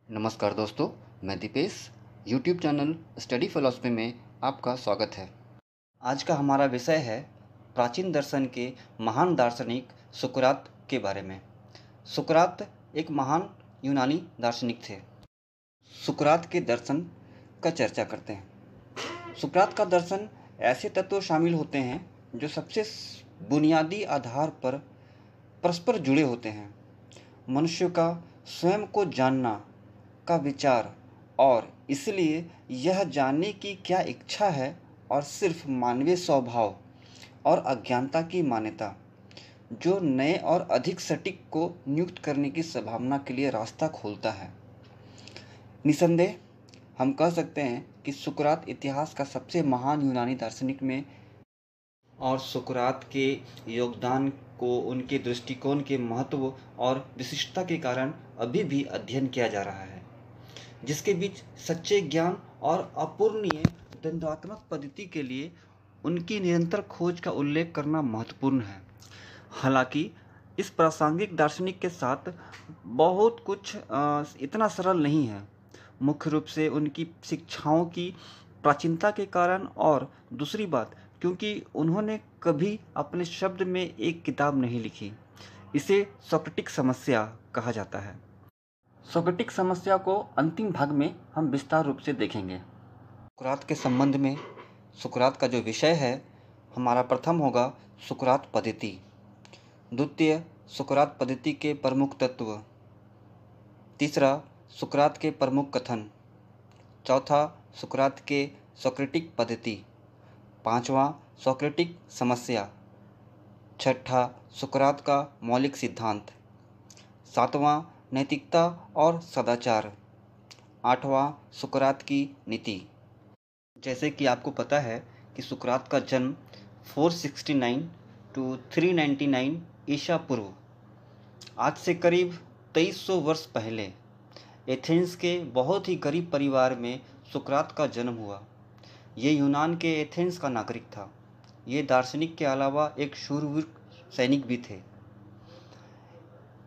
नमस्कार दोस्तों, मैं Deepesh. YouTube channel study philosophy में आपका स्वागत है। आज का हमारा विषय है प्राचीन दर्शन के महान दार्शनिक सुकरात के बारे में। सुकरात एक महान यूनानी दार्शनिक थे। सुकरात के दर्शन का चर्चा करते हैं। सुकरात का दर्शन ऐसे तत्व शामिल होते हैं जो सबसे बुनियादी आधार पर परस्पर जुड़े होते हैं। मनुष्य का स्वयं को जानना का विचार और इसलिए यह जानने की क्या इच्छा है और सिर्फ मानवीय स्वभाव और अज्ञानता की मान्यता जो नए और अधिक सटीक को नियुक्त करने की संभावना के लिए रास्ता खोलता है। निसंदेह हम कह सकते हैं कि सुकरात इतिहास का सबसे महान यूनानी दार्शनिक में और सुकरात के योगदान को उनके दृष्टिकोण के महत्व और विशिष्टता के कारण अभी भी अध्ययन किया जा रहा है, जिसके बीच सच्चे ज्ञान और अपूर्णीय द्वंद्वात्मक पद्धति के लिए उनकी निरंतर खोज का उल्लेख करना महत्वपूर्ण है। हालांकि इस प्रासंगिक दार्शनिक के साथ बहुत कुछ इतना सरल नहीं है, मुख्य रूप से उनकी शिक्षाओं की प्राचीनता के कारण और दूसरी बात क्योंकि उन्होंने कभी अपने शब्द में एक किताब नहीं लिखी। इसे सोक्रेटिक समस्या कहा जाता है। सोक्रेटिक समस्या को अंतिम भाग में हम विस्तार रूप से देखेंगे। सुकरात के संबंध में सुकरात का जो विषय है हमारा प्रथम होगा सुकरात पद्धति, द्वितीय सुकरात पद्धति के प्रमुख तत्व, तीसरा सुकरात के प्रमुख कथन, चौथा सुकरात के सोक्रेटिक पद्धति, पांचवा सोक्रेटिक समस्या, छठा सुकरात का मौलिक सिद्धांत, सातवां नैतिकता और सदाचार, आठवां सुकरात की नीति। जैसे कि आपको पता है कि सुकरात का जन्म 469 to 399 ईसा पूर्व, आज से करीब 2300 वर्ष पहले एथेंस के बहुत ही गरीब परिवार में सुकरात का जन्म हुआ। ये यूनान के एथेंस का नागरिक था। ये दार्शनिक के अलावा एक शूरवीर सैनिक भी थे।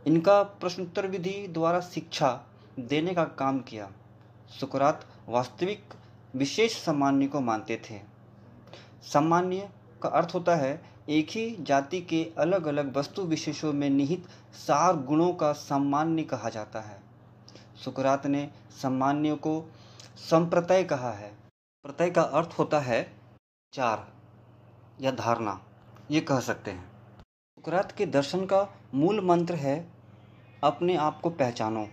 इनका प्रश्नोत्तर विधि द्वारा शिक्षा देने का काम किया। सुकरात वास्तविक विशेष सामान्य को मानते थे। सामान्य का अर्थ होता है एक ही जाति के अलग अलग वस्तु विशेषों में निहित सार गुणों का सामान्य कहा जाता है। सुकरात ने सामान्य को संप्रत्यय कहा है। प्रत्यय का अर्थ होता है विचार या धारणा, ये कह सकते हैं। सुकरात के दर्शन का मूल मंत्र है अपने आप को पहचानो।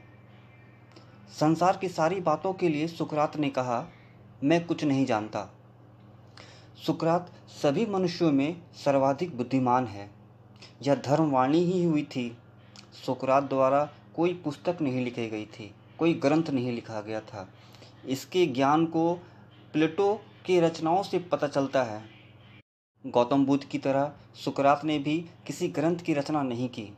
संसार की सारी बातों के लिए सुकरात ने कहा मैं कुछ नहीं जानता। सुकरात सभी मनुष्यों में सर्वाधिक बुद्धिमान है। यह धर्मवाणी ही हुई थी। सुकरात द्वारा कोई पुस्तक नहीं लिखी गई थी, कोई ग्रंथ नहीं लिखा गया था। इसके ज्ञान को प्लेटो की रचनाओं से पता चलता है। गौतम बुद्ध की तरह सुकरात ने भी किसी ग्रंथ की रचना नहीं की।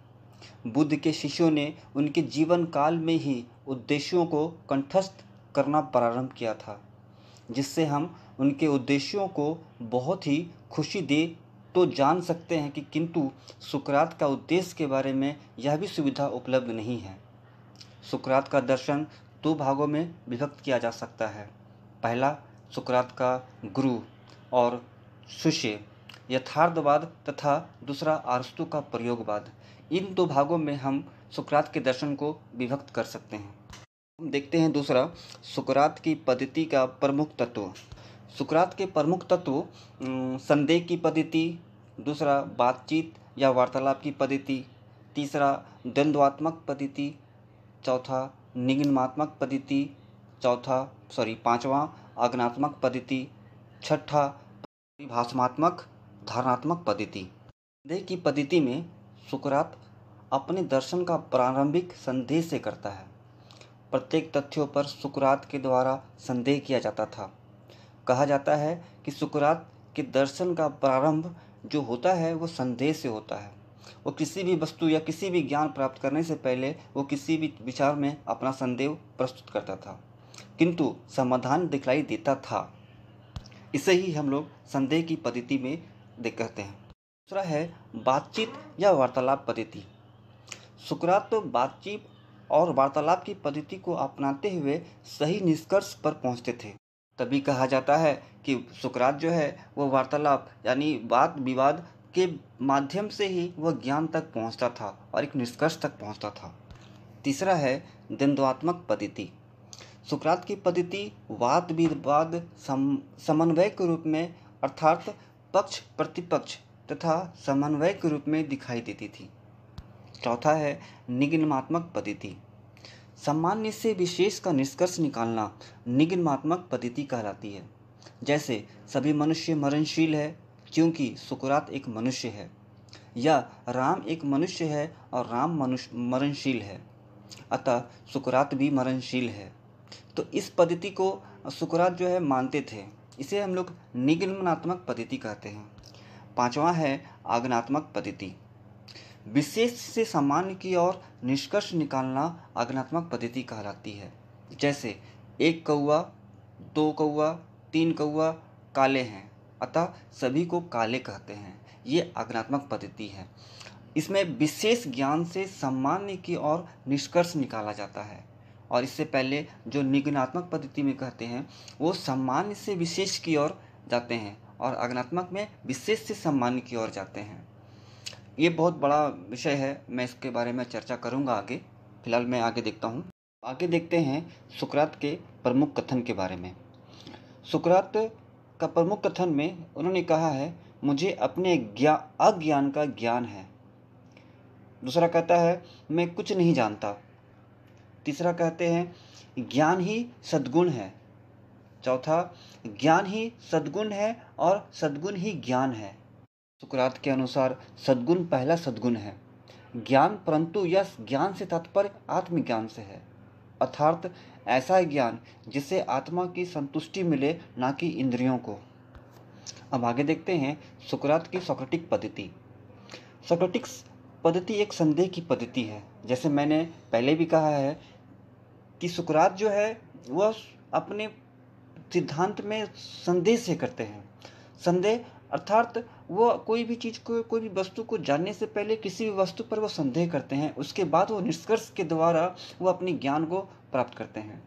बुद्ध के शिष्यों ने उनके जीवन काल में ही उद्देश्यों को कंठस्थ करना प्रारंभ किया था, जिससे हम उनके उद्देश्यों को बहुत ही खुशी दे तो जान सकते हैं कि किंतु सुकरात का उद्देश्य के बारे में यह भी सुविधा उपलब्ध नहीं है। सुकरात का दर्शन दो भागों में विभक्त किया जा सकता है। पहला सुकरात का गुरु और शिष्य यथार्थवाद तथा दूसरा अरस्तू का प्रयोगवाद। इन दो भागों में हम सुकरात के दर्शन को विभक्त कर सकते हैं। हम देखते हैं दूसरा सुकरात की पद्धति का प्रमुख तत्व। सुकरात के प्रमुख तत्व संदेह की पद्धति, दूसरा बातचीत या वार्तालाप की पद्धति, तीसरा द्वंद्वात्मक पद्धति, चौथा निगमात्मक पद्धति, पांचवा आज्ञानात्मक पद्धति, छठा परिभाषात्मक धारणात्मक पद्धति। संदेह की पद्धति में सुकरात अपने दर्शन का प्रारंभिक संदेह से करता है। प्रत्येक तथ्यों पर सुकरात के द्वारा संदेह किया जाता था। कहा जाता है कि सुकरात के दर्शन का प्रारंभ जो होता है वो संदेह से होता है। वो किसी भी वस्तु या किसी भी ज्ञान प्राप्त करने से पहले वो किसी भी विचार में अपना संदेह प्रस्तुत करता था, किंतु समाधान दिखलाई देता था। इसे ही हम लोग संदेह की पद्धति में कहते हैं। दूसरा है बातचीत या वार्तालाप पद्धति। सुकरात तो बातचीत और वार्तालाप की पद्धति को अपनाते हुए सही निष्कर्ष पर पहुंचते थे। तभी कहा जाता है कि सुकरात जो है वो वार्तालाप यानी वाद विवाद के माध्यम से ही वह ज्ञान तक पहुंचता था और एक निष्कर्ष तक पहुंचता था। तीसरा है द्वंद्वात्मक पद्धति। सुकरात की पद्धति वाद विवाद समन्वय के रूप में अर्थात पक्ष प्रतिपक्ष तथा समन्वय के रूप में दिखाई देती थी। चौथा है निगमनात्मक पद्धति। सामान्य से विशेष का निष्कर्ष निकालना निगमनात्मक पद्धति कहलाती है। जैसे सभी मनुष्य मरणशील है क्योंकि सुकरात एक मनुष्य है, या राम एक मनुष्य है और राम मरणशील है, अतः सुकरात भी मरणशील है। तो इस पद्धति को सुकरात जो है मानते थे। इसे हम लोग निगमनात्मक पद्धति कहते हैं। पांचवा है आगमनात्मक पद्धति। विशेष से सामान्य की ओर निष्कर्ष निकालना आगमनात्मक पद्धति कहलाती है। जैसे एक कौवा, दो कौवा, तीन कौवा काले हैं, अतः सभी को काले कहते हैं। ये आगमनात्मक पद्धति है। इसमें विशेष ज्ञान से सामान्य की ओर निष्कर्ष निकाला जाता है, और इससे पहले जो निगमनात्मक पद्धति में कहते हैं वो सामान्य से विशेष की ओर जाते हैं और आगमनात्मक में विशेष से सामान्य की ओर जाते हैं। ये बहुत बड़ा विषय है, मैं इसके बारे में चर्चा करूंगा आगे। फिलहाल मैं आगे देखता हूँ। आगे देखते हैं सुकरात के प्रमुख कथन के बारे में। सुकरात का प्रमुख कथन में उन्होंने कहा है, मुझे अपने अज्ञान का ज्ञान है। दूसरा कहता है, मैं कुछ नहीं जानता। तीसरा कहते हैं, ज्ञान ही सद्गुण है। चौथा, ज्ञान ही सद्गुण है और सद्गुण ही ज्ञान है। सुकरात के अनुसार सद्गुण पहला सद्गुण है ज्ञान, परंतु यह ज्ञान से तात्पर्य आत्मज्ञान से है, अर्थात ऐसा ज्ञान जिससे आत्मा की संतुष्टि मिले, ना कि इंद्रियों को। अब आगे देखते हैं सुकरात की सोक्रेटिक पद्धति। सोक्रेटिक पद्धति एक संदेह की पद्धति है। जैसे मैंने पहले भी कहा है कि सुकरात जो है वह अपने सिद्धांत में संदेह से करते हैं। संदेह अर्थात वो कोई भी चीज़ को, कोई भी वस्तु को जानने से पहले किसी भी वस्तु पर वो संदेह करते हैं, उसके बाद वो निष्कर्ष के द्वारा वो अपने ज्ञान को प्राप्त करते हैं।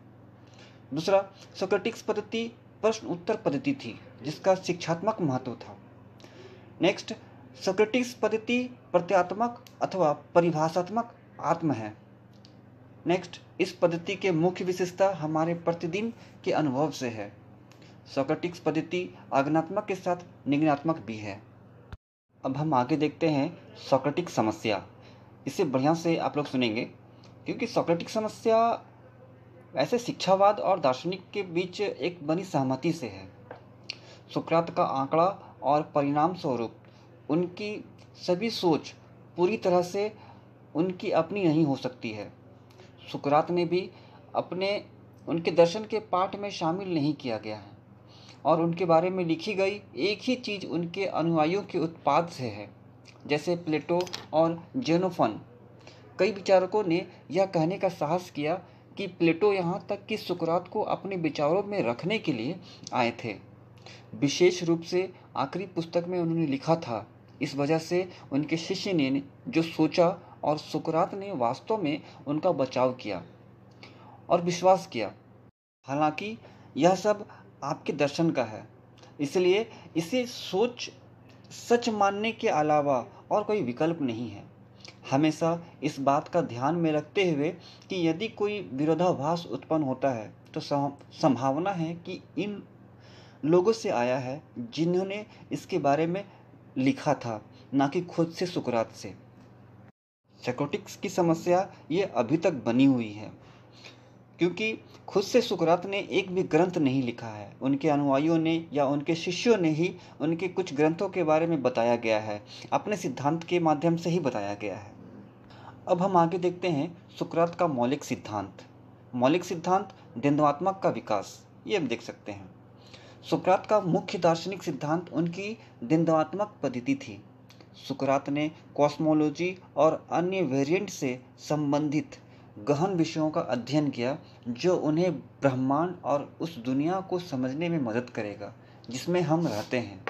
दूसरा, सोक्रेटिक पद्धति प्रश्न उत्तर पद्धति थी जिसका शिक्षात्मक महत्व था। नेक्स्ट, सोक्रेटिक पद्धति प्रत्यात्मक अथवा परिभाषात्मक आत्म है। नेक्स्ट, इस पद्धति के मुख्य विशेषता हमारे प्रतिदिन के अनुभव से है। सोक्रेटिक पद्धति आगमनात्मक के साथ निगमनात्मक भी है। अब हम आगे देखते हैं सोक्रेटिक समस्या। इसे बढ़िया से आप लोग सुनेंगे, क्योंकि सोक्रेटिक समस्या ऐसे शिक्षावाद और दार्शनिक के बीच एक बनी सहमति से है। सुकरात का आंकड़ा और परिणाम स्वरूप उनकी सभी सोच पूरी तरह से उनकी अपनी नहीं हो सकती है। सुकरात ने भी उनके दर्शन के पाठ में शामिल नहीं किया गया है, और उनके बारे में लिखी गई एक ही चीज़ उनके अनुयायियों के उत्पाद से है। जैसे प्लेटो और जेनोफन, कई विचारकों ने यह कहने का साहस किया कि प्लेटो यहाँ तक कि सुकरात को अपने विचारों में रखने के लिए आए थे। विशेष रूप से आखिरी पुस्तक में उन्होंने लिखा था। इस वजह से उनके शिष्य ने जो सोचा और सुकरात ने वास्तव में उनका बचाव किया और विश्वास किया। हालांकि यह सब आपके दर्शन का है, इसलिए इसे सच मानने के अलावा और कोई विकल्प नहीं है। हमेशा इस बात का ध्यान में रखते हुए कि यदि कोई विरोधाभास उत्पन्न होता है तो संभावना है कि इन लोगों से आया है जिन्होंने इसके बारे में लिखा था, ना कि खुद से सुकरात से। सोक्रेटिक की समस्या ये अभी तक बनी हुई है, क्योंकि खुद से सुकरात ने एक भी ग्रंथ नहीं लिखा है। उनके अनुयायियों ने या उनके शिष्यों ने ही उनके कुछ ग्रंथों के बारे में बताया गया है, अपने सिद्धांत के माध्यम से ही बताया गया है। अब हम आगे देखते हैं सुकरात का मौलिक सिद्धांत। मौलिक सिद्धांत द्वंद्वात्मक का विकास, ये हम देख सकते हैं। सुकरात का मुख्य दार्शनिक सिद्धांत उनकी द्वंद्वात्मक पद्धति थी। सुकरात ने कॉस्मोलॉजी और अन्य वेरिएंट से संबंधित गहन विषयों का अध्ययन किया जो उन्हें ब्रह्मांड और उस दुनिया को समझने में मदद करेगा जिसमें हम रहते हैं।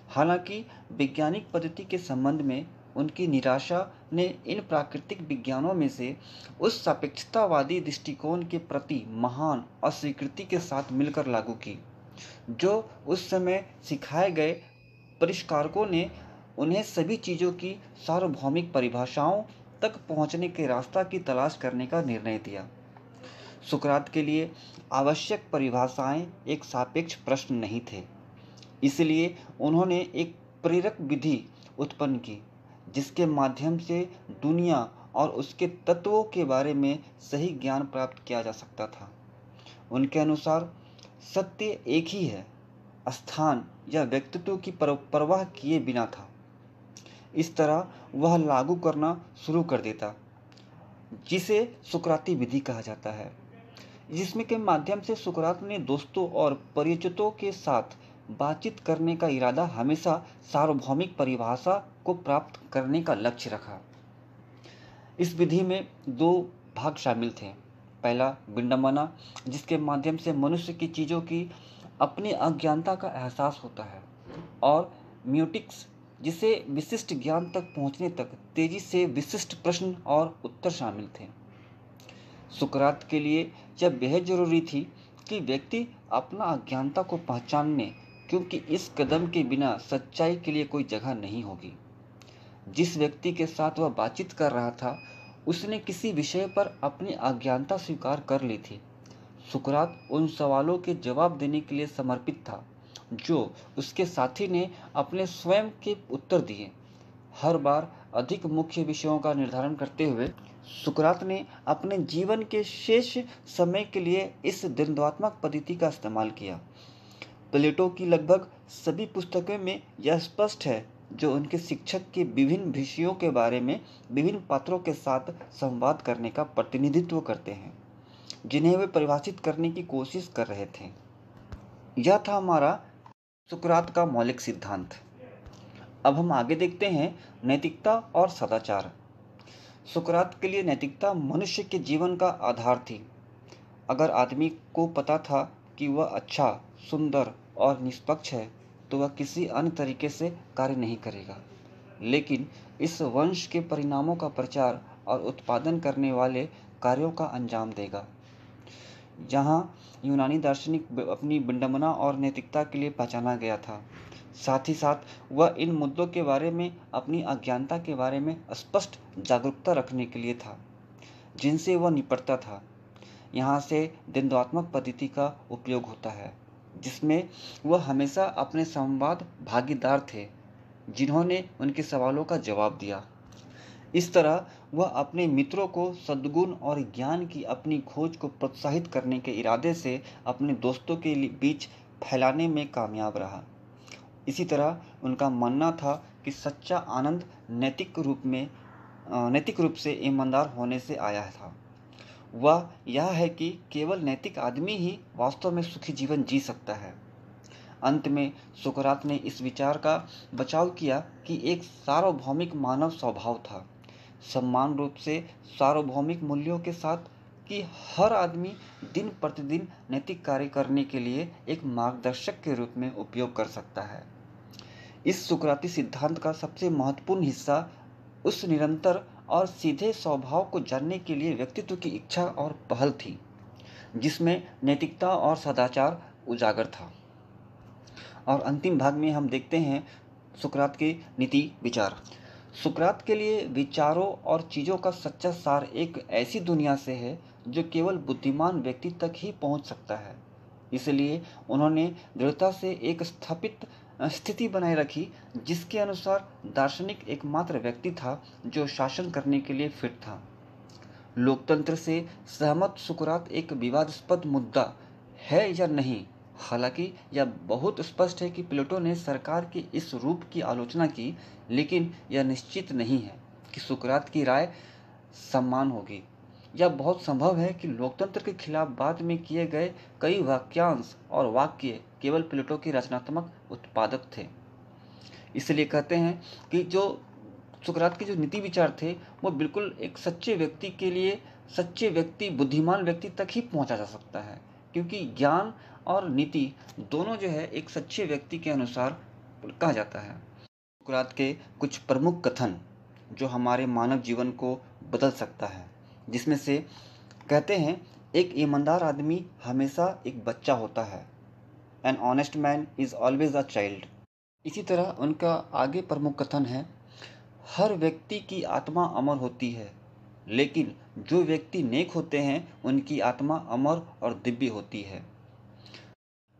हालांकि वैज्ञानिक पद्धति के संबंध में उनकी निराशा ने इन प्राकृतिक विज्ञानों में से उस सापेक्षतावादी दृष्टिकोण के प्रति महान अस्वीकृति के साथ मिलकर लागू की, जो उस समय सिखाए गए परिष्कारकों ने उन्हें सभी चीज़ों की सार्वभौमिक परिभाषाओं तक पहुंचने के रास्ता की तलाश करने का निर्णय दिया। सुकरात के लिए आवश्यक परिभाषाएं एक सापेक्ष प्रश्न नहीं थे, इसलिए उन्होंने एक प्रेरक विधि उत्पन्न की जिसके माध्यम से दुनिया और उसके तत्वों के बारे में सही ज्ञान प्राप्त किया जा सकता था। उनके अनुसार सत्य एक ही है, स्थान या व्यक्तित्व की परवाह किए बिना था। इस तरह वह लागू करना शुरू कर देता, जिसे सुकराती विधि कहा जाता है, जिसमें के माध्यम से सुकरात ने दोस्तों और परिचितों के साथ बातचीत करने का इरादा हमेशा सार्वभौमिक परिभाषा को प्राप्त करने का लक्ष्य रखा। इस विधि में दो भाग शामिल थे। पहला विडंबना, जिसके माध्यम से मनुष्य की चीज़ों की अपनी अज्ञानता का एहसास होता है, और म्यूटिक्स, जिसे विशिष्ट ज्ञान तक पहुंचने तक तेजी से विशिष्ट प्रश्न और उत्तर शामिल थे। सुकरात के लिए यह बेहद जरूरी थी कि व्यक्ति अपना अज्ञानता को पहचानने, क्योंकि इस कदम के बिना सच्चाई के लिए कोई जगह नहीं होगी। जिस व्यक्ति के साथ वह बातचीत कर रहा था, उसने किसी विषय पर अपनी अज्ञानता स्वीकार कर ली थी। सुकरात उन सवालों के जवाब देने के लिए समर्पित था जो उसके साथी ने अपने स्वयं के उत्तर दिए। हर बार अधिक मुख्य विषयों का निर्धारण करते हुए सुकरात ने अपने जीवन के शेष समय के लिए इस द्वंद्वात्मक पद्धति का इस्तेमाल किया। प्लेटो की लगभग सभी पुस्तकों में यह स्पष्ट है, जो उनके शिक्षक के विभिन्न विषयों के बारे में विभिन्न पात्रों के साथ संवाद करने का प्रतिनिधित्व करते हैं, जिन्हें वे परिभाषित करने की कोशिश कर रहे थे। यह था हमारा सुकरात का मौलिक सिद्धांत। अब हम आगे देखते हैं नैतिकता और सदाचार। सुकरात के लिए नैतिकता मनुष्य के जीवन का आधार थी। अगर आदमी को पता था कि वह अच्छा, सुंदर और निष्पक्ष है, तो वह किसी अन्य तरीके से कार्य नहीं करेगा, लेकिन इस वंश के परिणामों का प्रचार और उत्पादन करने वाले कार्यों का अंजाम देगा। जहाँ यूनानी दार्शनिक अपनी विडंबना और नैतिकता के लिए पहचाना गया था, साथ ही साथ वह इन मुद्दों के बारे में अपनी अज्ञानता के बारे में स्पष्ट जागरूकता रखने के लिए था, जिनसे वह निपटता था। यहाँ से द्वंद्वात्मक पद्धति का उपयोग होता है, जिसमें वह हमेशा अपने संवाद भागीदार थे, जिन्होंने उनके सवालों का जवाब दिया। इस तरह वह अपने मित्रों को सद्गुण और ज्ञान की अपनी खोज को प्रोत्साहित करने के इरादे से अपने दोस्तों के बीच फैलाने में कामयाब रहा। इसी तरह उनका मानना था कि सच्चा आनंद नैतिक रूप से ईमानदार होने से आया था। वह यह है कि केवल नैतिक आदमी ही वास्तव में सुखी जीवन जी सकता है। अंत में सुकरात ने इस विचार का बचाव किया कि एक सार्वभौमिक मानव स्वभाव था, समान रूप से सार्वभौमिक मूल्यों के साथ, कि हर आदमी दिन प्रतिदिन नैतिक कार्य करने के लिए एक मार्गदर्शक के रूप में उपयोग कर सकता है। इस सुकराती सिद्धांत का सबसे महत्वपूर्ण हिस्सा उस निरंतर और सीधे स्वभाव को जानने के लिए व्यक्तित्व की इच्छा और पहल थी, जिसमें नैतिकता और सदाचार उजागर था। और अंतिम भाग में हम देखते हैं सुकरात के नीति विचार। सुकरात के लिए विचारों और चीज़ों का सच्चा सार एक ऐसी दुनिया से है जो केवल बुद्धिमान व्यक्ति तक ही पहुंच सकता है। इसलिए उन्होंने दृढ़ता से एक स्थापित स्थिति बनाए रखी, जिसके अनुसार दार्शनिक एकमात्र व्यक्ति था जो शासन करने के लिए फिट था। लोकतंत्र से सहमत सुकरात एक विवादास्पद मुद्दा है या नहीं? हालांकि यह बहुत स्पष्ट है कि प्लेटो ने सरकार के इस रूप की आलोचना की, लेकिन यह निश्चित नहीं है कि सुकरात की राय सम्मान होगी। यह बहुत संभव है कि लोकतंत्र के खिलाफ बाद में किए गए कई वाक्यांश और वाक्य केवल प्लेटो के रचनात्मक उत्पादक थे। इसलिए कहते हैं कि जो सुकरात के जो नीति विचार थे, वो बिल्कुल एक सच्चे व्यक्ति के लिए, सच्चे व्यक्ति, बुद्धिमान व्यक्ति तक ही पहुंचा जा सकता है, क्योंकि ज्ञान और नीति दोनों जो है एक सच्चे व्यक्ति के अनुसार कहा जाता है। सुकरात के कुछ प्रमुख कथन। जो हमारे मानव जीवन को बदल सकता है, जिसमें से कहते हैं एक ईमानदार आदमी हमेशा एक बच्चा होता है। An honest man is always a child. इसी तरह उनका आगे प्रमुख कथन है, हर व्यक्ति की आत्मा अमर होती है, लेकिन जो व्यक्ति नेक होते हैं उनकी आत्मा अमर और दिव्य होती है।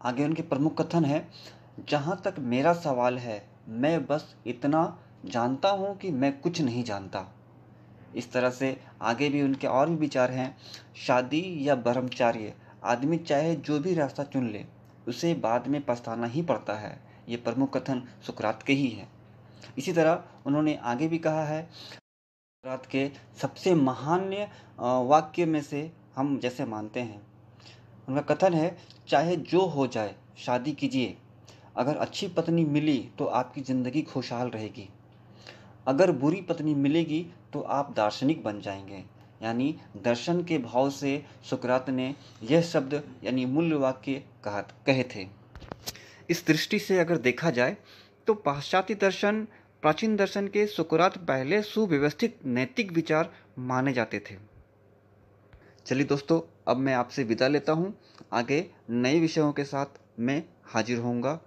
आगे उनके प्रमुख कथन है, जहाँ तक मेरा सवाल है मैं बस इतना जानता हूँ कि मैं कुछ नहीं जानता। इस तरह से आगे भी उनके और भी विचार हैं, शादी या ब्रह्मचार्य, आदमी चाहे जो भी रास्ता चुन ले उसे बाद में पछताना ही पड़ता है। ये प्रमुख कथन सुकरात के ही हैं। इसी तरह उन्होंने आगे भी कहा है, सुकरात के सबसे महान वाक्य में से हम जैसे मानते हैं, उनका कथन है, चाहे जो हो जाए शादी कीजिए, अगर अच्छी पत्नी मिली तो आपकी ज़िंदगी खुशहाल रहेगी, अगर बुरी पत्नी मिलेगी तो आप दार्शनिक बन जाएंगे। यानी दर्शन के भाव से सुकरात ने यह शब्द यानी मूल्य वाक्य कहे थे। इस दृष्टि से अगर देखा जाए तो पाश्चात्य दर्शन प्राचीन दर्शन के सुकरात पहले सुव्यवस्थित नैतिक विचार माने जाते थे। चलिए दोस्तों, अब मैं आपसे विदा लेता हूँ। आगे नए विषयों के साथ मैं हाजिर होऊंगा।